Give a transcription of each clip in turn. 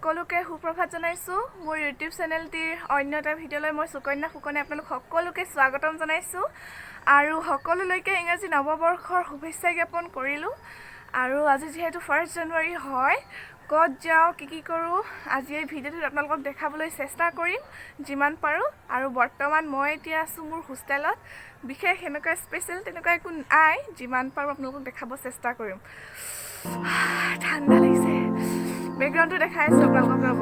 সকলোকে সুপ্ৰভাত জনাইছো মোৰ ইউটিউব চেনেলটিৰ অন্য এটা ভিডিঅ'লৈ মই সুকন্যা ফুকনে আপোনালোক সকলোকে স্বাগতম জনাইছো আৰু সকলোলৈকে ইংৰাজী নৱবৰ্ষৰ শুভেচ্ছা জ্ঞাপন কৰিলো আৰু আজি যেহেতু 1 জানুৱাৰী হয় কত যাও কি কৰো আজি এই ভিডিঅ'টোত আপোনালোকক দেখাবলৈ চেষ্টা কৰিম যিমান পাৰো আৰু বৰ্তমান মই এতিয়া আছো মোৰ হোষ্টেলত বিশেষ এনেকুৱা স্পেশাল তেনেকুৱা একো নাই যিমান পাৰো আপোনালোকক দেখাব চেষ্টা কৰিম ঠাণ্ডা লাগিছে বেকগ্ৰাউণ্ডটো দেখাই আছো আপোনালোকক ৰ'ব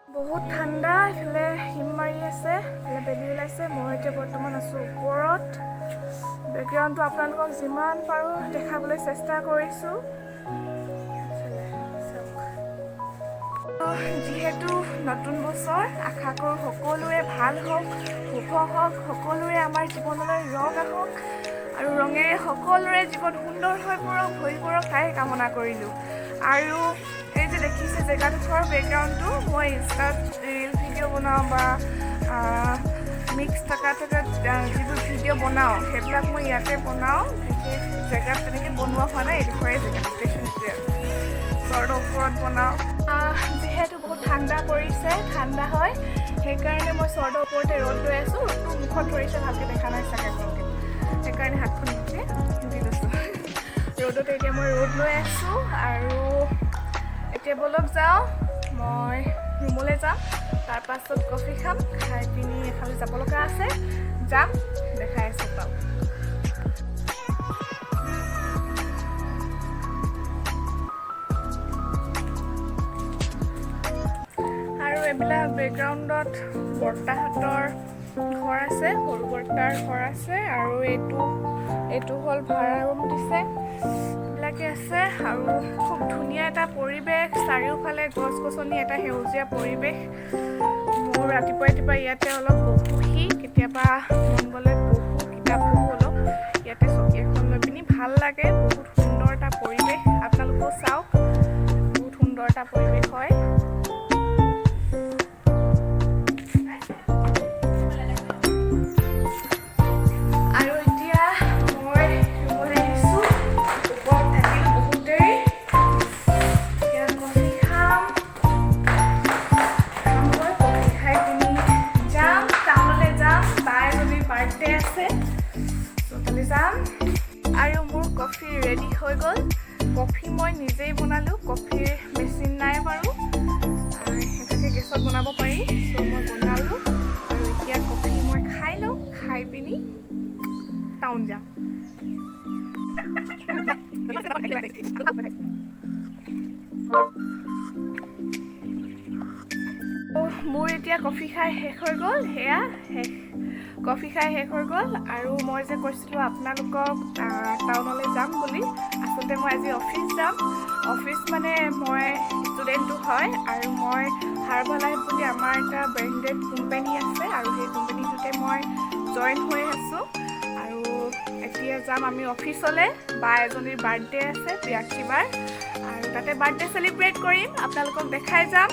বহুত ঠাণ্ডা এফালে হিম মাৰি আছে এফালে বেলি ওলাইছে মই এতিয়া বৰ্তমান আছো ওপৰত বেকগ্ৰাউণ্ডটো আপোনালোকক যিমান পাৰো দেখাবলৈ চেষ্টা কৰিছো যিহেতু নতুন বছৰ আশা কৰোঁ সকলোৰে ভাল হওক শুভ হওক সকলোৰে আমাৰ জীৱনলৈ ৰং আহক আৰু ৰঙেৰে সকলোৰে জীৱন সুন্দৰ হৈ পৰক ভৰি পৰক তাই কামনা কৰিলোঁ আৰু এই যে দেখিছে জেগাডোখৰ বেকগ্ৰাউণ্ডটো মই ইনষ্টাত ৰিল ভিডিঅ' বনাওঁ বা মিক্স থকা যিবোৰ ভিডিঅ' বনাওঁ সেইবিলাক মই ইয়াতে বনাওঁ বিশেষ জেগাত তেনেকৈ বনোৱা হোৱা নাই এইডোখৰে জেগা ষ্টেচনটোৱে ঘৰৰ ওপৰত বনাওঁ যিহেতু বহুত ঠাণ্ডা পৰিছে ঠাণ্ডা হয় সেইকাৰণে মই চৰ্টৰ ওপৰতে ৰ'দ লৈ আছোঁ ৰ'দটো মুখত ধৰিছে ভালকৈ দেখা নাই চাগে আপোনালোকে সেইকাৰণে হাতখন মুঠি দি লৈছোঁ ৰ'দতে এতিয়া মই ৰ'দ লৈ আছোঁ আৰু এতিয়া বলক যাওঁ মই ৰুমলৈ যাম তাৰপাছত কফি খাম খাই পিনি এফালে যাব লগা আছে যাম দেখাই আছোঁ বাৰু আৰু এইবিলাক বেকগ্ৰাউণ্ডত বৰ্তাহঁতৰ ঘৰ আছে সৰু বৰ্তাৰ ঘৰ আছে আৰু এইটো হ'ল ভাড়া ৰুম দিছে এইবিলাকে আছে আৰু খুব ধুনীয়া এটা পৰিৱেশ চাৰিওফালে গছ গছনি এটা সেউজীয়া পৰিৱেশ মোৰ ৰাতিপুৱা ইয়াতে অলপ বহোহি কেতিয়াবা মন গ'লে বহো কিতাপ পঢ়ো অলপ ইয়াতে চকী এখন লৈ পিনি ভাল লাগে বহুত সুন্দৰ এটা পৰিৱেশ আপোনালোকেও চাওক বহুত সুন্দৰ এটা পৰিৱেশ হয় আৰু মোৰ কফি ৰেডি হৈ গ'ল কফি মই নিজেই বনালোঁ কফিৰ মেচিন নাই বাৰু সেইভাগে গেছত বনাব পাৰি চ' মই বনালোঁ আৰু এতিয়া কফি মই খাই লওঁ খাই পিনি টাউন যাম মোৰ এতিয়া কফি খাই শেষ হৈ গ'ল সেয়া কফি খাই শেষ হৈ গ'ল আৰু মই যে কৈছিলোঁ আপোনালোকক টাউনলৈ যাম বুলি আচলতে মই আজি অফিচ যাম অফিচ মানে মই ষ্টুডেণ্টো হয় আৰু মই হাৰ্বাল লাইফ বুলি আমাৰ এটা ব্ৰেণ্ডেড কোম্পানী আছে আৰু সেই কোম্পানীটোতে মই জইন হৈ আছোঁ আৰু এতিয়া যাম আমি অফিচলৈ বা এজনীৰ বাৰ্থডে আছে প্ৰিয়াক্ষী বাৰ আৰু তাতে বাৰ্থডে চেলিব্ৰেট কৰিম আপোনালোকক দেখাই যাম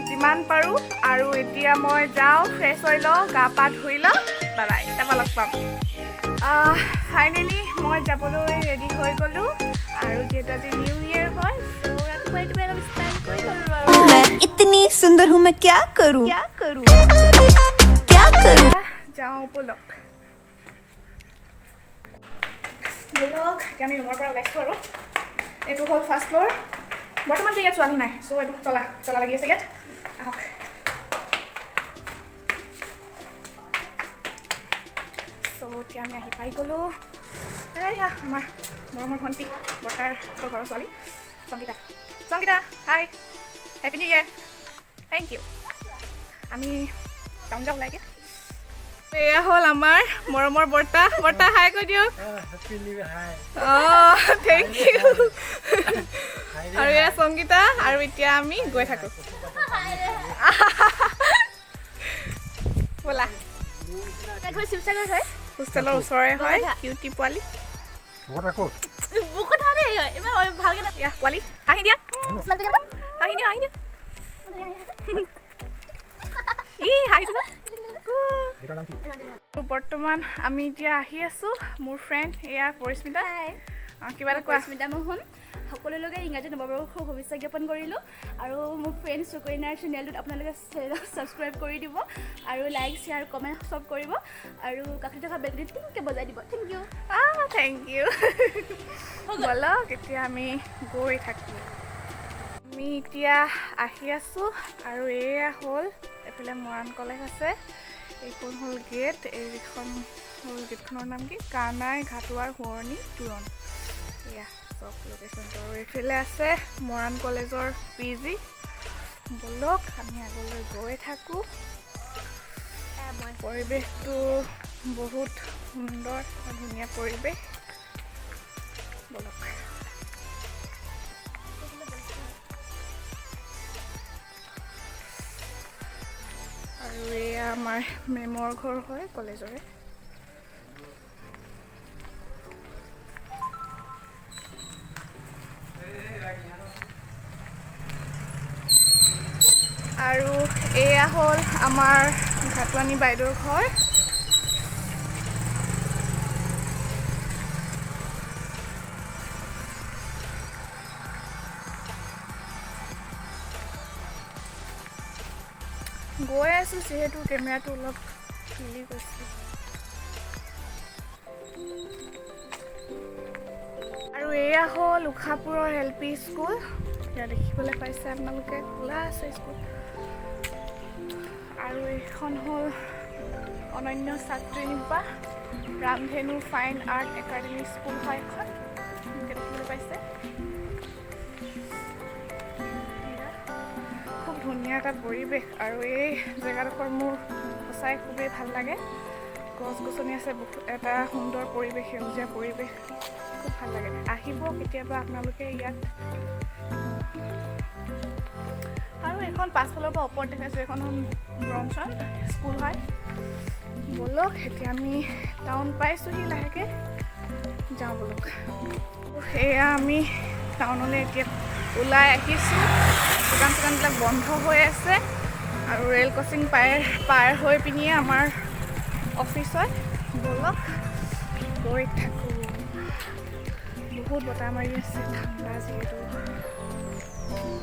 যিমান পাৰোঁ আৰু এতিয়া মই যাওঁ ফ্ৰেছ হৈ লওঁ গা পা ধুই লওঁ বাই তাৰপৰা লগ পাম ফাইনেলি মই যাবলৈ ৰেডি হৈ গ'লোঁ আৰু যিহেতু আজি নিউ ইয়েৰ হয় ৰাতিপুৱাই অলপ ষ্টাইল কৰি ল'লোঁ আৰু इतनी सुंदर हूँ मैं क्या करूँ যাওঁ বলক এতিয়া আমি ৰুমৰ পৰা ওলাইছোঁ আৰু এইটো হ'ল ফাৰ্ষ্ট ফ্ল'ৰ বৰ্তমান ইয়াত ছোৱালী নাই চ' এইটো তলা লাগি আছে ইয়াত আহক চ' এতিয়া আমি আহি পাই গ'লোঁ এয়া আমাৰ মৰমৰ ভণ্টি বৰ্তাৰ ঘৰৰ ছোৱালী Sangeeta hi happy new year thank you আমি টাউন যাওঁ ওলাইকে এয়া হ'ল আমাৰ মৰমৰ বৰ্তা হাই কৈ দিয়ক থেংক ইউ আৰু এয়া সংগীতা আৰু এতিয়া আমি গৈ থাকোঁ ব'লা ঘৰ শিৱসাগৰ হয় হোষ্টেলৰ ওচৰৰে হয় কিউটি পোৱালি বুকত ধৰে ইমান ভালকৈ ইয়া পোৱালি আহি দিয়া আহি দিয়া ই হাঁহিছে বৰ্তমান আমি এতিয়া আহি আছোঁ মোৰ ফ্ৰেণ্ড এয়া পৰিস্মিতা কিবা এটা কোৱা পৰিস্মিতা মোহন সকলোকে ইংৰাজী নৱবৰ্ষৰ শুভেচ্ছা জ্ঞাপন কৰিলোঁ আৰু মোৰ ফ্ৰেণ্ড সুকন্যাৰ চেনেলটোত আপোনালোকে ছাবস্ক্ৰাইব কৰি দিব আৰু লাইক শ্বেয়াৰ কমেণ্ট চব কৰিব আৰু কাষতে থকা বেলকনিত টিংকৈ বজাই দিব থেংক ইউ ব'লক এতিয়া আমি গৈ থাকিম আমি এতিয়া আহি আছোঁ আৰু এয়া হ'ল এইফালে মৰাণ কলেজ আছে এইখন হ'ল গেট এইখন হ'ল গেটখনৰ নাম কি কানাই ঘাটুৱাৰ সোঁৱৰণি তোৰণ এয়া চব লোকেশ্যনটো আৰু এইফালে আছে মৰাণ কলেজৰ PG ব'লক আমি আগলৈ গৈ থাকোঁ পৰিৱেশটো বহুত সুন্দৰ আৰু ধুনীয়া পৰিৱেশ ব'লক আৰু এয়া আমাৰ মেমৰ ঘৰ হয় কলেজৰে আৰু এয়া হ'ল আমাৰ ঘাটুৱানী বাইদেউৰ ঘৰ গৈ আছোঁ যিহেতু কেমেৰাটো অলপ খুলি গৈছে আৰু এয়া হ'ল উষাপুৰৰ LP স্কুল এতিয়া দেখিবলৈ পাইছে আপোনালোকে খোলা আছে স্কুল আৰু এইখন হ'ল অনন্য ছাত্ৰী নিবাস ৰামধেনু ফাইন আৰ্ট একাডেমি স্কুল হয় এখন দেখিবলৈ পাইছে খুব ধুনীয়া এটা পৰিৱেশ আৰু এই জেগাডোখৰ মোৰ সঁচাই খুবেই ভাল লাগে গছ গছনি আছে এটা সুন্দৰ পৰিৱেশ সেউজীয়া পৰিৱেশ খুব ভাল লাগে আহিব কেতিয়াবা আপোনালোকে ইয়াত আৰু এখন পাছফালৰ পৰা ওপৰত দেখাইছোঁ এখন ব্ৰঞ্চন স্কুল হয় ব'লক এতিয়া আমি টাউন পাইছোঁহি লাহেকৈ যাওঁ ব'লক এয়া আমি টাউনলৈ এতিয়া ওলাই আহিছোঁ দোকান চোকানবিলাক বন্ধ হৈ আছে আৰু ৰেল ক্ৰছিং পাৰ হৈ পিনিয়ে আমাৰ অফিচ হয় ব'লক গৈ থাকোঁ বহুত বতাহ মাৰি আছে ঠাণ্ডা যিহেতু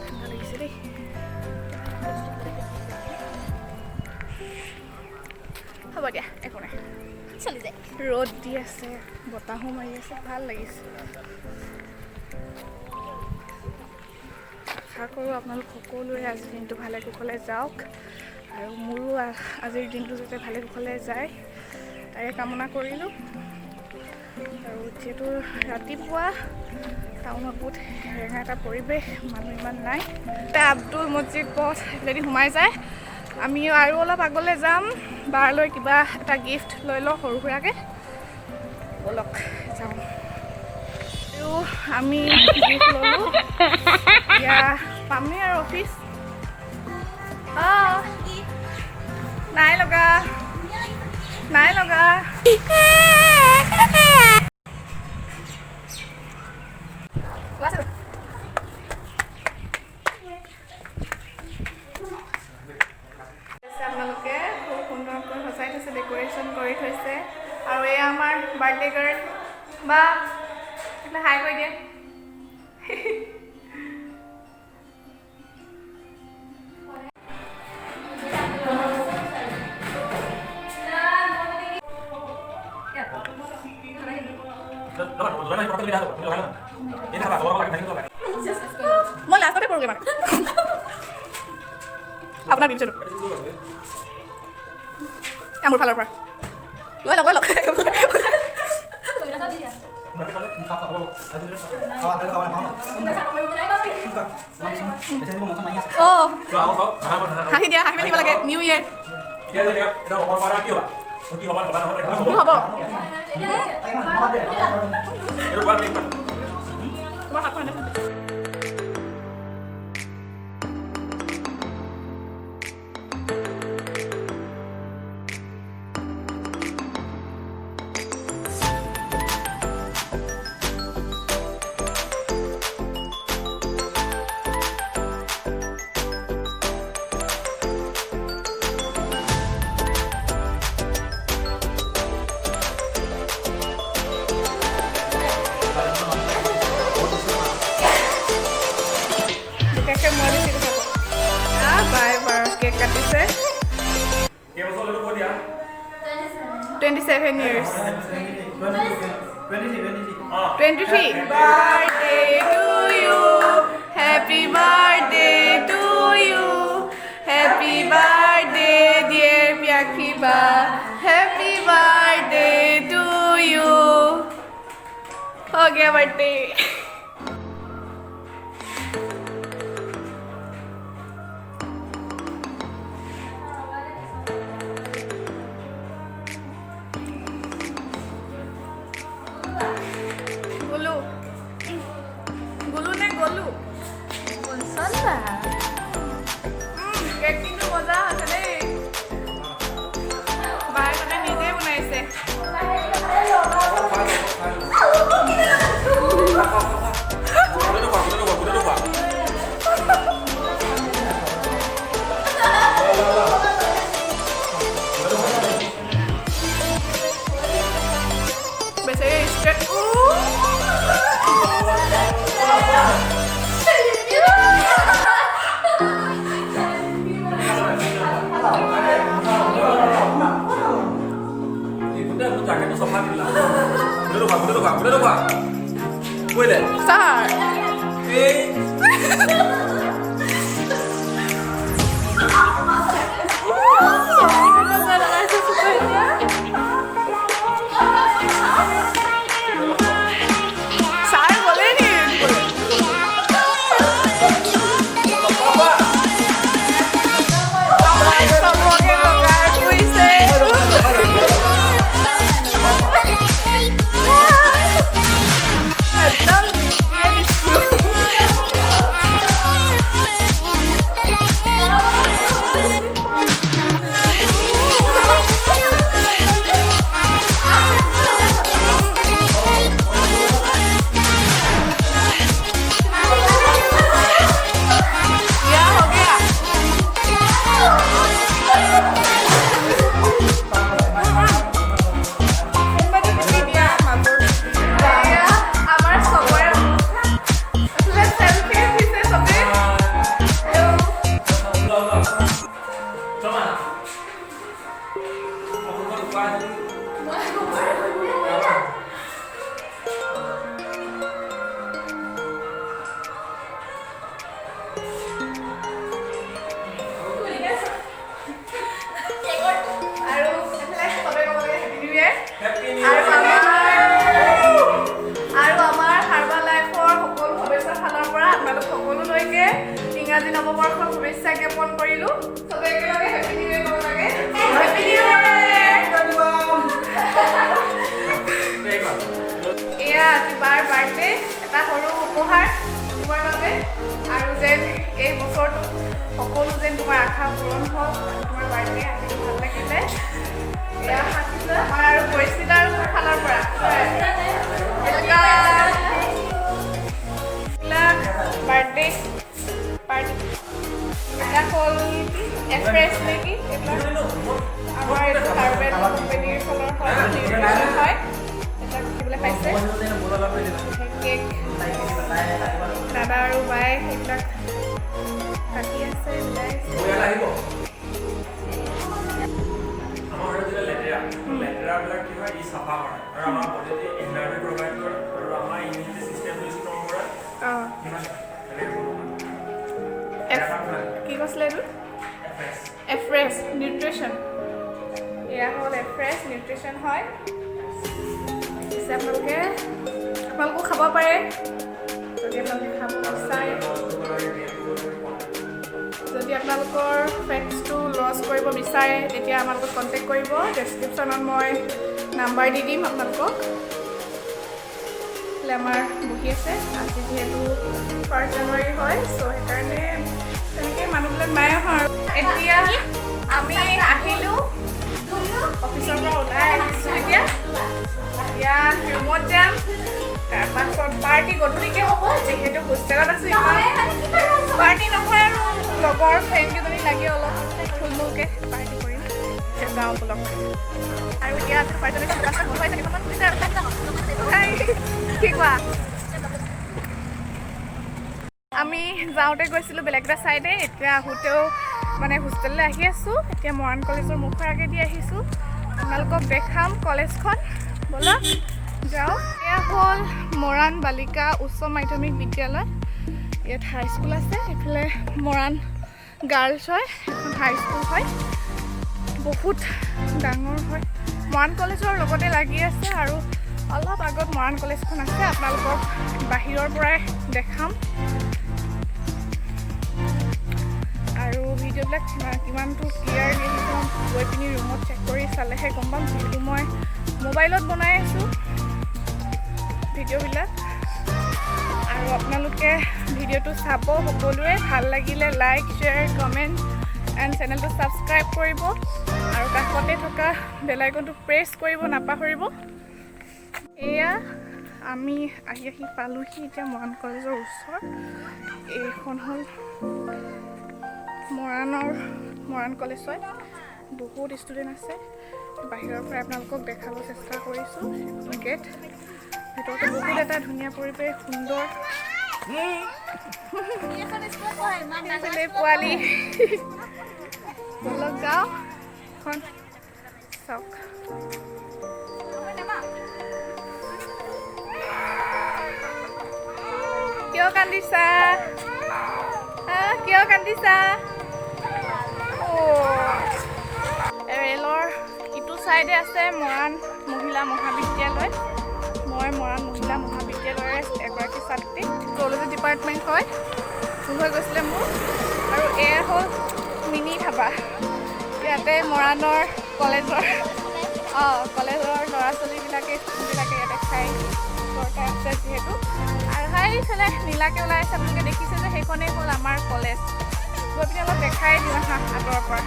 ঠাণ্ডা লাগিছে দেই হ'ব দিয়া একো নাই চলি যায় ৰ'দ দি আছে বতাহো মাৰি আছে ভাল লাগিছে আশা কৰোঁ আপোনালোক সকলোৱে আজিৰ দিনটো ভালে কুশলে যাওক আৰু মোৰো আজিৰ দিনটো যাতে ভালে কুশলে যায় তাৰে কামনা কৰিলোঁ আৰু যিহেতু ৰাতিপুৱা টাউনত বহুত হেঙা এটা পৰিৱেশ মানুহ ইমান নাই এতিয়া আব্দুল মছজিদ পথ যদি সোমাই যায় আমি আৰু অলপ আগলৈ যাম বাৰলৈ কিবা এটা গিফ্ট লৈ লওঁ সৰু সুৰাকৈ ব'লক যাওঁ আৰু আমি গিফ্ট ল'লোঁ এতিয়া পামেই আৰু অফিচ নাই লগা আপোনালোকে খুব সুন্দৰকৈ সজাই থৈছে ডেক'ৰেশ্যন কৰি থৈছে আৰু এয়া আমাৰ বাৰ্থডে গাৰ্ল বা এইফালে হাই কৰি দিয়ে মই লাষ্টতে কৰোঁগৈ মানে আপোনাৰ দিনটো মোৰ ফালৰ পৰা লৈ লওক হাঁহি দিয়া হাঁহি দিব লাগে নিউ ইয়েৰ হ'ব তোমাৰ হাতখন 27 years. 23. Birthday to you. Happy birthday to you. Happy birthday, dear Pyakiba. Happy birthday to you. हो गया बर्थडे. गोलू गोलू ने गोलू কেক কিন্তু মজা আছে দেই. বায়ে মানে নিজে বনাইছে. বেচাৰি ষ্ট্ৰেট. Start. ইংৰাজী নৱবৰ্ষৰ শুভেচ্ছা জ্ঞাপন কৰিলোঁ. চবে একেলগে হেপী নিউ ইয়েৰ ক'ব লাগে. Happy new year. এয়া আজি বাৰ বাৰ্থডে. এটা সৰু উপহাৰ তোমাৰ বাবে, আৰু যেন এই বছৰটো সকলো যেন তোমাৰ আশা পূৰণ হওক. তোমাৰ বাৰ্থডে আজি ভাল লাগিলে. এয়া সাঁচিছে আমাৰ আৰু পৰিস্থিতিৰ ফালৰ পৰা বাৰ্থডে পাৰ্টি. এটা হ'ল এফ্ৰেছ নেকি, আমাৰ এইটো হাৰ্বেল কোম্পানীৰ ফালৰ হয়, হয় এটা দেখিবলৈ পাইছে. কেক দাদা আৰু বায়ে সেইবিলাক কাটি আছে, মিলাই আছে. লেতেৰাবিলাক কি হয়, ই চাফা কৰে আৰু আমাৰ বডিতে এনাৰ্জি প্ৰভাইড কৰে আৰু আমাৰ ইমিউনিটি চিষ্টেমটো ষ্ট্ৰং কৰে. কি কৈছিলে এইটো? এফ্ৰেছ নিউট্ৰিশ্যন. এয়া হ'ল এফ্ৰেছ নিউট্ৰিশ্যন হয়. পিছে আপোনালোকেও খাব পাৰে যদি আপোনালোকে খাব বিচাৰে. যদি আপোনালোকৰ ফেটছটো লছ কৰিব বিচাৰে তেতিয়া আমাৰ লগত কণ্টেক্ট কৰিব. ডেছক্ৰিপশ্যনত মই নাম্বাৰ দি দিম আপোনালোকক. আমাৰ বহি আছে. আজি যিহেতু 1 জানুৱাৰী হয়, চ' সেইকাৰণে তেনেকৈ মানুহবিলাক নাই অহা. আৰু এতিয়া আমি আহিলোঁ অফিচৰ পৰা ওলাই আহিছোঁ. এতিয়া ৰুমত যাম. তাৰপাছত পাৰ্টি গধূলিকৈ হ'ব, যিহেতু হোষ্টেলত আছোঁ. ইমান পাৰ্টি নহয় আৰু লগৰ ফ্ৰেণ্ডকেইজনী লাগি অলপ থুলমূলকৈ পাৰ্টি কৰিম. যাওঁ বলক. আৰু এতিয়া পাৰ্টি কি কোৱা? আমি যাওঁতে গৈছিলোঁ বেলেগ এটা ছাইডে, এতিয়া আহোঁতেও মানে হোষ্টেললৈ আহি আছোঁ. এতিয়া মৰাণ কলেজৰ মুখৰ আগেদি আহিছোঁ, আপোনালোকক দেখাম কলেজখন ব'লক যাওঁ এয়া হ'ল মৰাণ বালিকা উচ্চ মাধ্যমিক বিদ্যালয় ইয়াত হাইস্কুল আছে এইফালে মৰাণ গাৰ্লছ হয় এখন হাইস্কুল হয় বহুত ডাঙৰ হয় মৰাণ কলেজৰ লগতে লাগি আছে আৰু অলপ আগত মৰাণ কলেজখন আছে আপোনালোকক বাহিৰৰ পৰাই দেখাম আৰু ভিডিঅ'বিলাক কিমানটো ক্লিয়াৰলি একদম গৈ পিনি ৰুমত চেক কৰি চালেহে গম পাম যিহেতু মই মোবাইলত বনাই আছোঁ ভিডিঅ'বিলাক আৰু আপোনালোকে ভিডিঅ'টো চাব সকলোৱে ভাল লাগিলে লাইক শ্বেয়াৰ কমেণ্ট এণ্ড চেনেলটো ছাবস্ক্ৰাইব কৰিব আৰু কাষতে থকা বেল আইকনটো প্ৰেছ কৰিব নাপাহৰিব এয়া আমি আহি পালোহি এতিয়া মৰাণ কলেজৰ ওচৰ এইখন হ'ল মৰাণ কলেজ হয় বহুত ষ্টুডেণ্ট আছে বাহিৰৰ পৰা আপোনালোকক দেখাব চেষ্টা কৰিছোঁ গেট ভিতৰতে বহুত এটা ধুনীয়া পৰিৱেশ সুন্দৰ পোৱালি বলক যাওঁ এখন চাওক কিয় কান্দিছা কিয় কান্দিছা ৰেলৰ ইটো চাইডে আছে মৰাণ মহিলা মহাবিদ্যালয় মই মৰাণ মহিলা মহাবিদ্যালয়ৰ এগৰাকী ছাত্ৰী জুলজি ডিপাৰ্টমেণ্ট হয় ভুল হৈ গৈছিলে মোৰ আৰু এয়া হ'ল মিনি ধাবা ইয়াতে মৰাণৰ কলেজৰ ল'ৰা ছোৱালীবিলাকে ইয়াতে খাই দৰকাৰ আছে যিহেতু আৰু সেইফালে নীলাকৈ ওলাই আছে আপোনালোকে দেখিছে যে সেইখনেই হ'ল আমাৰ কলেজ গৈ পিনি অলপ দেখাই দিওঁ আহা আঁতৰৰ পৰা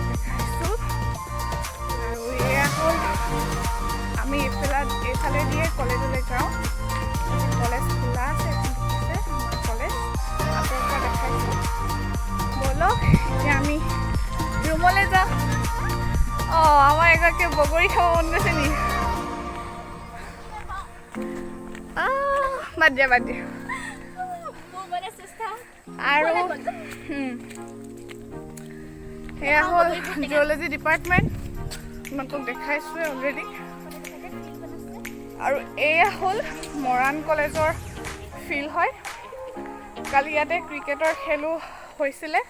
দেখাইছোঁ আৰু এয়া হ'ল আমি এইফালে দিয়ে কলেজলৈ যাওঁ কলেজ খোলা আছে দেখিছে আমাৰ কলেজ আঁতৰৰ পৰা দেখাইছোঁ ব'লক এতিয়া আমি ৰুমলৈ যাওঁ আমাৰ এগৰাকী বগৰী খাব মন গৈছে নি বাদ দিয়া আৰু এয়া হ'ল জিঅ'লজি ডিপাৰ্টমেণ্ট তোমালোকক দেখাইছোঁৱে অলৰেডি আৰু এয়া হ'ল মৰাণ কলেজৰ ফিল্ড হয় কালি ইয়াতে ক্ৰিকেটৰ খেলো হৈছিলে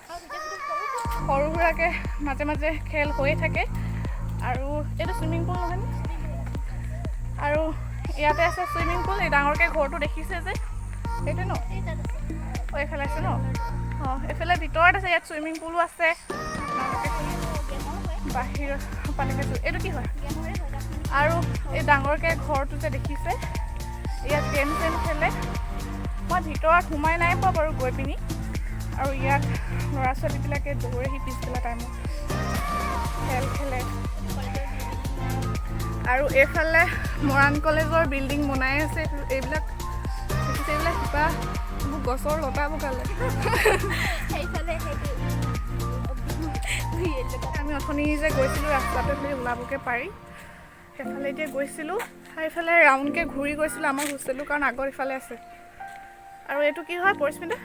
সৰু সুৰাকৈ মাজে মাজে খেল হৈয়ে থাকে আৰু এইটো চুইমিং পুল নহয়নে আৰু ইয়াতে আছে চুইমিং পুল এই ডাঙৰকৈ ঘৰটো দেখিছে যে সেইটো ন এইফালে আছে ন এইফালে ভিতৰত আছে ইয়াত চুইমিং পুলো আছে বাহিৰত পানী খাইছোঁ এইটো কি হয় আৰু এই ডাঙৰকৈ ঘৰটো যে দেখিছে ইয়াত গেম চেম খেলে মই ভিতৰত সোমাই নাই পোৱা বাৰু গৈ পিনি আৰু ইয়াত ল'ৰা ছোৱালীবিলাকে দৌৰেহি পিছবেলা টাইমত খেল খেলে আৰু এইফালে মৰাণ কলেজৰ বিল্ডিং বনাই আছে এইবিলাক দেখিছে এইবিলাক কিবা গছৰ লতা বগালে আমি অথনি যে গৈছিলোঁ ৰাস্তাটো ওলাবকৈ পাৰি সেইফালে এতিয়া গৈছিলোঁ সেইফালে ৰাউণ্ডকৈ ঘূৰি গৈছিলোঁ আমাৰ হোষ্টেলটো কাৰণ আগত ইফালে আছে আৰু এইটো কি হয় পৰিস্মিতা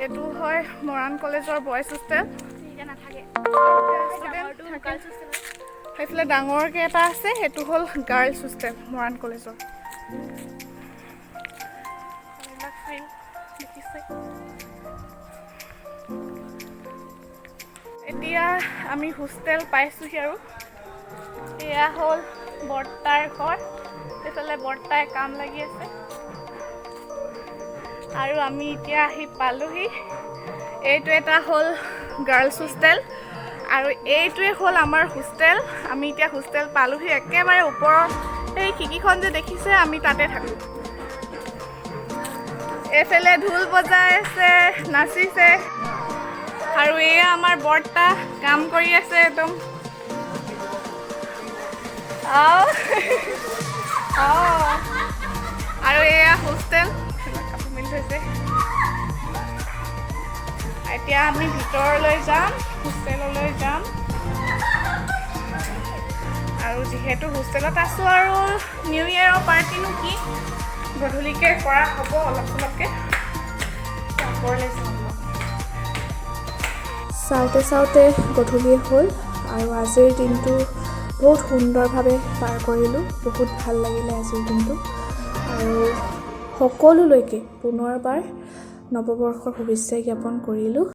এইটো হয় মৰাণ কলেজৰ বইজ হোষ্টেল সেইফালে ডাঙৰকৈ এটা আছে সেইটো হ'ল গাৰ্লছ হোষ্টেল মৰাণ কলেজৰ এতিয়া আমি হোষ্টেল পাইছোঁহি আৰু এয়া হ'ল বৰ্তাৰ ঘৰ এইফালে বৰ্তাই কাম লাগি আছে আৰু আমি এতিয়া আহি পালোহি এইটো এটা হ'ল গাৰ্লছ হোষ্টেল আৰু এইটোৱে হ'ল আমাৰ হোষ্টেল আমি এতিয়া হোষ্টেল পালোহি একেবাৰে ওপৰৰ এই খিৰিকীখন যে দেখিছে আমি তাতে থাকোঁ এইফালে ঢোল বজাই আছে নাচিছে আৰু এয়া আমাৰ বৰ্তা কাম কৰি আছে একদম আৰু এয়া হোষ্টেল কাপোৰ মিলি থৈছে এতিয়া আমি ভিতৰলৈ যাম হোষ্টেললৈ যাম আৰু যিহেতু হোষ্টেলত আছোঁ আৰু নিউ ইয়েৰৰ পাৰ্টিনো কি গধূলিকৈ কৰা হ'ব অলপ চলপকৈ ওপৰলৈ যাম চাওঁতে চাওঁতে গধূলি হ'ল আৰু আজিৰ দিনটো বহুত সুন্দৰভাৱে পাৰ কৰিলোঁ। বহুত ভাল লাগিলে আজিৰ দিনটো আৰু সকলোলৈকে পুনৰবাৰ নৱবৰ্ষৰ শুভেচ্ছা জ্ঞাপন কৰিলোঁ।